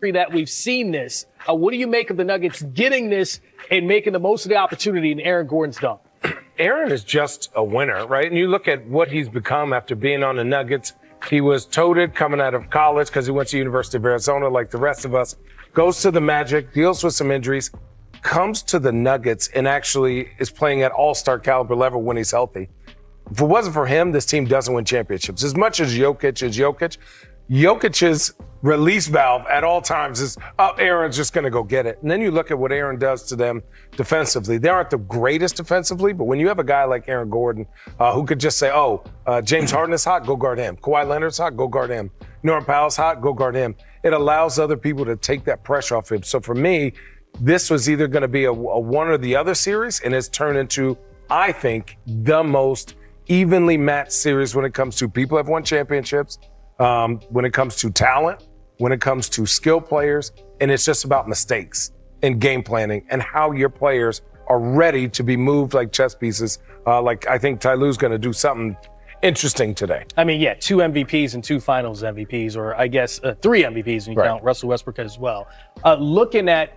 that we've seen this. What do you make of the Nuggets getting this and making the most of the opportunity in Aaron Gordon's dunk? Aaron is just a winner, right? And you look at what he's become after being on the Nuggets. He was toted coming out of college because he went to University of Arizona like the rest of us. Goes to the Magic, deals with some injuries, comes to the Nuggets and actually is playing at all-star caliber level when he's healthy. If it wasn't for him, this team doesn't win championships. As much as Jokic is Jokic, Jokic's release valve at all times is, Aaron's just going to go get it. And then you look at what Aaron does to them defensively. They aren't the greatest defensively, but when you have a guy like Aaron Gordon who could just say, James Harden is hot, go guard him. Kawhi Leonard's hot, go guard him. Norman Powell's hot, go guard him. It allows other people to take that pressure off him. So for me, this was either going to be a one or the other series, and it's turned into, I think, the most evenly matched series when it comes to people have won championships, when it comes to talent, when it comes to skill players, and it's just about mistakes and game planning and how your players are ready to be moved like chess pieces. Like I think Ty Lue's going to do something interesting today. I mean, yeah, 2 MVPs and 2 Finals MVPs, or I guess 3 MVPs when you count Russell Westbrook as well. Looking at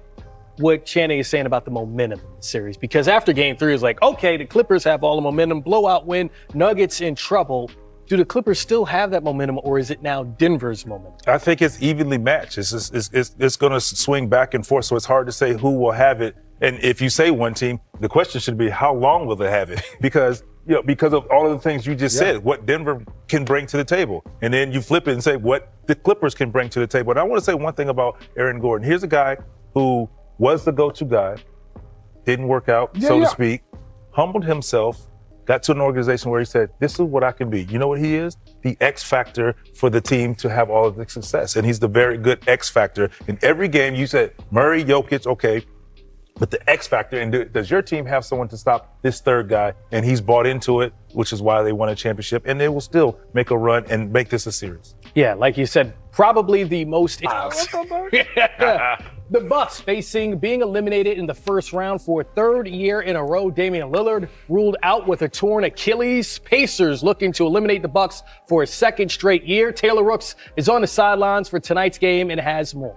what Channing is saying about the momentum in the series, because after Game 3, it's like, okay, the Clippers have all the momentum, blowout win, Nuggets in trouble. Do the Clippers still have that momentum, or is it now Denver's momentum? I think it's evenly matched. It's going to swing back and forth, so it's hard to say who will have it. And if you say one team, the question should be how long will they have it? Because of all of the things you just said, what Denver can bring to the table. And then you flip it and say what the Clippers can bring to the table. And I want to say one thing about Aaron Gordon. Here's a guy who was the go-to guy, didn't work out, so to speak, humbled himself, got to an organization where he said, this is what I can be. You know what he is? The X factor for the team to have all of the success. And he's the very good X factor. In every game, you said, Murray, Jokic, okay, but the X factor, and does your team have someone to stop this third guy? And he's bought into it, which is why they won a championship, and they will still make a run and make this a series. Yeah, like you said, probably the most... The Bucks being eliminated in the first round for a third year in a row. Damian Lillard ruled out with a torn Achilles. Pacers looking to eliminate the Bucks for a second straight year. Taylor Rooks is on the sidelines for tonight's game and has more.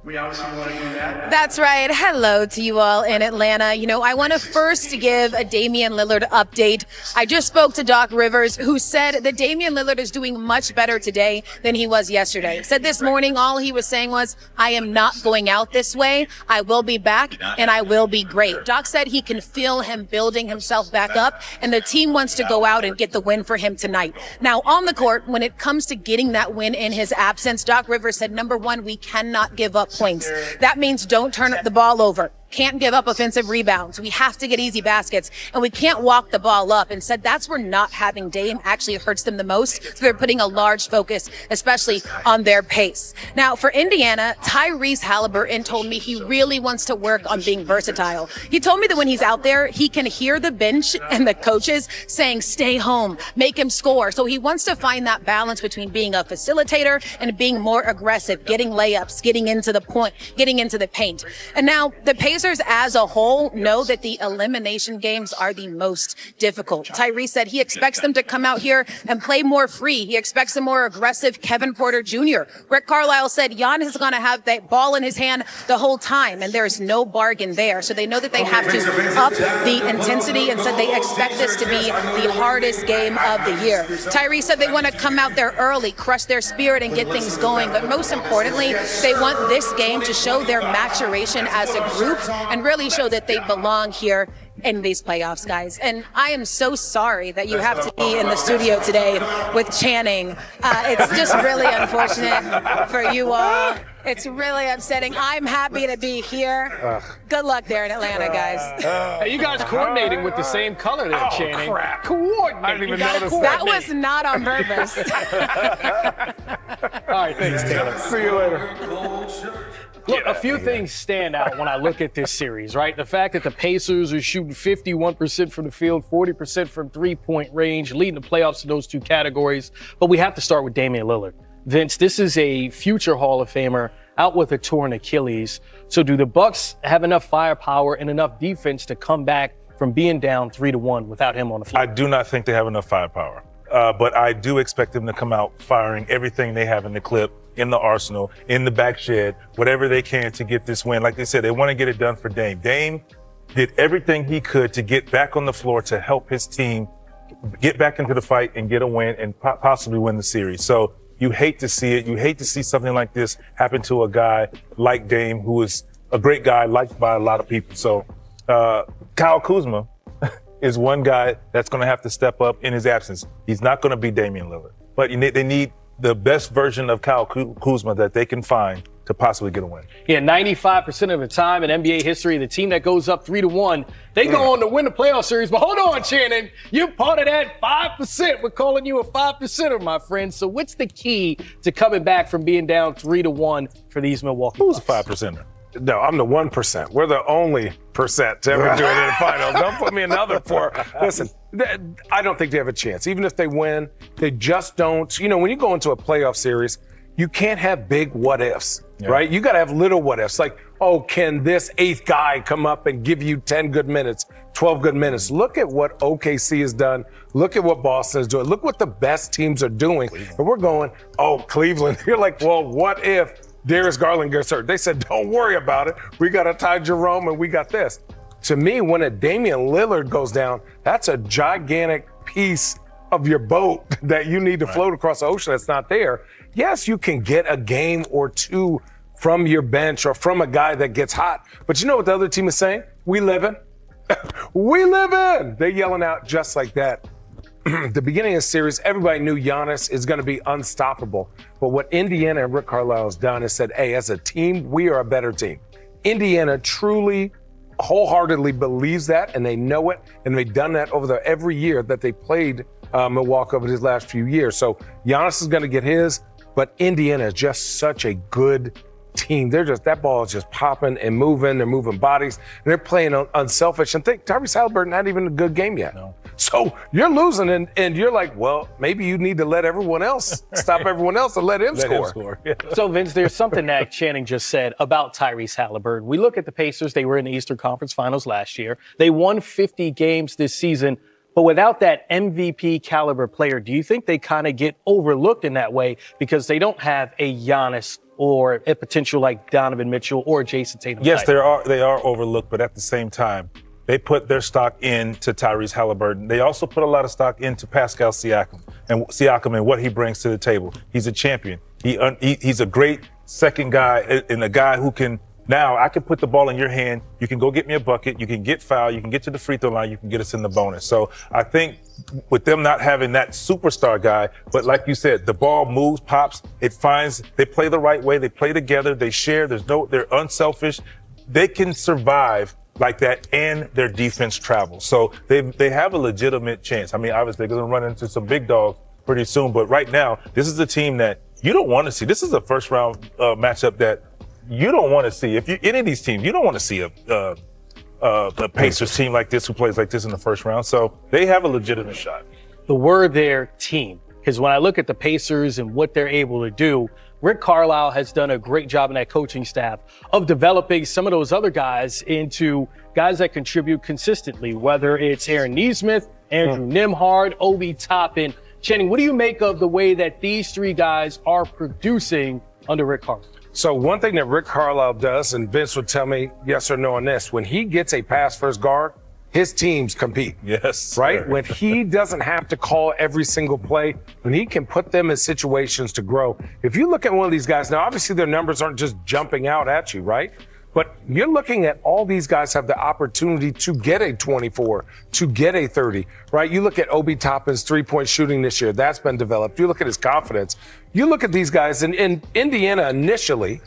We obviously want to do that. That's right. Hello to you all in Atlanta. You know, I want to first give a Damian Lillard update. I just spoke to Doc Rivers, who said that Damian Lillard is doing much better today than he was yesterday. Said this morning, all he was saying was, I am not going out this way. I will be back and I will be great. Doc said he can feel him building himself back up, and the team wants to go out and get the win for him tonight. Now, on the court, when it comes to getting that win in his absence, Doc Rivers said, number one, we cannot give up points. That means don't turn the ball over. Can't give up offensive rebounds. We have to get easy baskets, and we can't walk the ball up. And said that's where not having Dame actually hurts them the most. So they're putting a large focus, especially on their pace. Now, for Indiana, Tyrese Halliburton told me he really wants to work on being versatile. He told me that when he's out there, he can hear the bench and the coaches saying, stay home, make him score. So he wants to find that balance between being a facilitator and being more aggressive, getting layups, getting into the point, getting into the paint. And now the Pacers as a whole know that the elimination games are the most difficult. Tyrese said he expects them to come out here and play more free. He expects a more aggressive Kevin Porter Jr. Rick Carlisle said Giannis is going to have that ball in his hand the whole time, and there's no bargain there. So they know that they have to up the intensity, and said they expect this to be the hardest game of the year. Tyrese said they want to come out there early, crush their spirit, and get things going. But most importantly, they want this game to show their maturation as a group and really show that they belong here in these playoffs, guys. And I am so sorry that you have to be in the studio today with Channing. It's just really unfortunate for you all. It's really upsetting. I'm happy to be here. Good luck there in Atlanta, guys. Hey, you guys coordinating with the same color there, Channing. Crap. Coordinating. I didn't even notice That was not on purpose. All right, thanks, Taylor. See you later. Look, a few things stand out when I look at this series, right? The fact that the Pacers are shooting 51% from the field, 40% from three-point range, leading the playoffs in those two categories. But we have to start with Damian Lillard. Vince, this is a future Hall of Famer out with a torn Achilles. So do the Bucks have enough firepower and enough defense to come back from being down 3-1 without him on the floor? I do not think they have enough firepower. But I do expect them to come out firing everything they have in the clip in the arsenal, in the back shed, whatever they can to get this win. Like they said, they want to get it done for Dame. Dame did everything he could to get back on the floor to help his team get back into the fight and get a win and possibly win the series. So you hate to see it. You hate to see something like this happen to a guy like Dame, who is a great guy, liked by a lot of people. So Kyle Kuzma is one guy that's going to have to step up in his absence. He's not going to be Damian Lillard, but they need the best version of Kyle Kuzma that they can find to possibly get a win. Yeah, 95% of the time in NBA history, the team that goes up 3-1, they go on to win the playoff series. But hold on, Shannon, you're part of that 5%. We're calling you a 5%er, my friend. So what's the key to coming back from being down 3-1 for these Milwaukee Who's a Bucks? 5%er? No, I'm the 1%. We're the only percent to ever do it in the finals. Don't put me another 4. Listen, I don't think they have a chance. Even if they win, they just don't. You know, when you go into a playoff series, you can't have big what ifs, right? You got to have little what ifs. Like, oh, can this 8th guy come up and give you 10 good minutes, 12 good minutes? Look at what OKC has done. Look at what Boston is doing. Look what the best teams are doing. And we're going, oh, Cleveland. You're like, well, what if Darius Garland gets hurt? They said, don't worry about it. We got a Ty Jerome and we got this. To me, when a Damian Lillard goes down, that's a gigantic piece of your boat that you need to float across the ocean that's not there. Yes, you can get a game or two from your bench or from a guy that gets hot. But you know what the other team is saying? We living. We living. They're yelling out just like that. The beginning of the series, everybody knew Giannis is going to be unstoppable. But what Indiana and Rick Carlisle has done is said, hey, as a team, we are a better team. Indiana truly, wholeheartedly believes that, and they know it, and they've done that over every year that they played Milwaukee over these last few years. So Giannis is going to get his, but Indiana is just such a good team. That ball is just popping and moving. They're moving bodies, and they're playing unselfish. And think, Tyrese Halliburton not even a good game yet. No. So you're losing, and you're like, well, maybe you need to let everyone else stop everyone else and let him score. So, Vince, there's something that Channing just said about Tyrese Halliburton. We look at the Pacers. They were in the Eastern Conference Finals last year. They won 50 games this season. But without that MVP caliber player, do you think they kind of get overlooked in that way because they don't have a Giannis or a potential like Donovan Mitchell or Jason Tatum? Yes, they are overlooked, but at the same time, they put their stock into Tyrese Halliburton. They also put a lot of stock into Pascal Siakam and what he brings to the table. He's a champion. He's a great second guy and a guy who can. Now, I can put the ball in your hand. You can go get me a bucket. You can get foul. You can get to the free throw line. You can get us in the bonus. So I think with them not having that superstar guy, but like you said, the ball moves, pops. They play the right way. They play together. They share. They're unselfish. They can survive like that, and their defense travels. So they have a legitimate chance. I mean, obviously, they're going to run into some big dogs pretty soon. But right now, this is a team that you don't want to see. This is a first round matchup that you don't want to see. If you any of these teams, you don't want to see a Pacers team like this who plays like this in the first round. So they have a legitimate shot. The word there, team. Because when I look at the Pacers and what they're able to do, Rick Carlisle has done a great job in that coaching staff of developing some of those other guys into guys that contribute consistently, whether it's Aaron Nesmith, Andrew Nembhard, Obi Toppin. Channing, what do you make of the way that these three guys are producing under Rick Carlisle? So one thing that Rick Carlisle does, and Vince would tell me yes or no on this, when he gets a pass first guard, his teams compete. Yes. Right? Sir. When he doesn't have to call every single play, when he can put them in situations to grow. If you look at one of these guys, now obviously their numbers aren't just jumping out at you, right? But you're looking at all these guys have the opportunity to get a 24, to get a 30, right? You look at Obi Toppin's three-point shooting this year. That's been developed. You look at his confidence. You look at these guys in Indiana initially,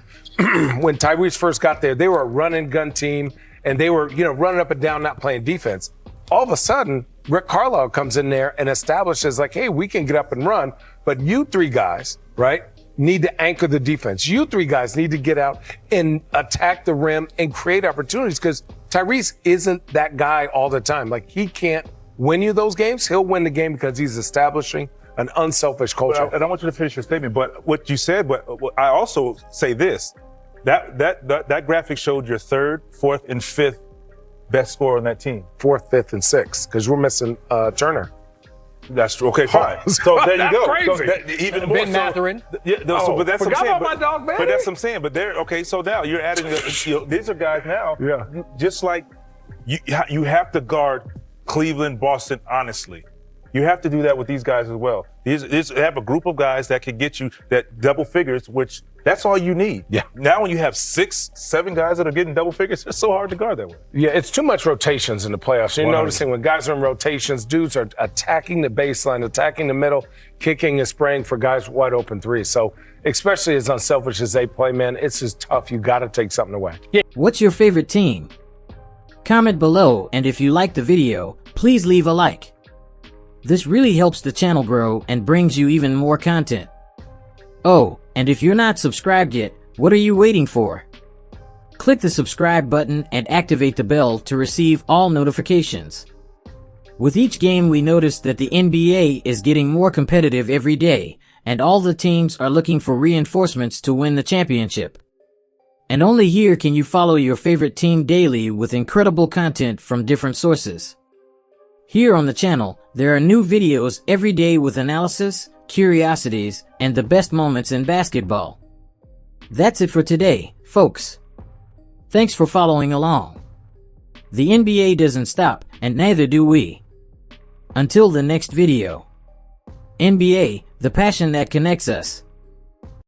when Tyrese first got there, they were a run-and-gun team, and they were, running up and down, not playing defense. All of a sudden, Rick Carlisle comes in there and establishes like, hey, we can get up and run, but you three guys, right, need to anchor the defense. You three guys need to get out and attack the rim and create opportunities because Tyrese isn't that guy all the time. Like, he can't win you those games. He'll win the game because he's establishing an unselfish culture. And I want you to finish your statement, but what you said, but I also say this, that graphic showed your third, fourth, and fifth best scorer on that team. Fourth, fifth, and sixth, because we're missing Turner. That's true. Okay, fine. So there you go. Crazy. So that, even more Ben so, Matherin. Yeah, no, so, but that's what I'm forgot saying. about my dog, Manny. But that's what I'm saying. But there, okay, so now you're adding, these are guys now, Yeah. just like you have to guard Cleveland, Boston, honestly. You have to do that with these guys as well. They have a group of guys that can get you that double figures, which that's all you need. Yeah. Now when you have 6, 7 guys that are getting double figures, it's so hard to guard that way. Yeah, it's too much rotations in the playoffs. You're 100. noticing when guys are in rotations, dudes are attacking the baseline, attacking the middle, kicking and spraying for guys wide open threes. So especially as unselfish as they play, man, it's just tough. You got to take something away. What's your favorite team? Comment below, and if you liked the video, please leave a like. This really helps the channel grow and brings you even more content. Oh, and if you're not subscribed yet, what are you waiting for? Click the subscribe button and activate the bell to receive all notifications. With each game, we notice that the NBA is getting more competitive every day, and all the teams are looking for reinforcements to win the championship. And only here can you follow your favorite team daily with incredible content from different sources. Here on the channel, there are new videos every day with analysis, curiosities, and the best moments in basketball. That's it for today, folks. Thanks for following along. The NBA doesn't stop, and neither do we. Until the next video. NBA, the passion that connects us.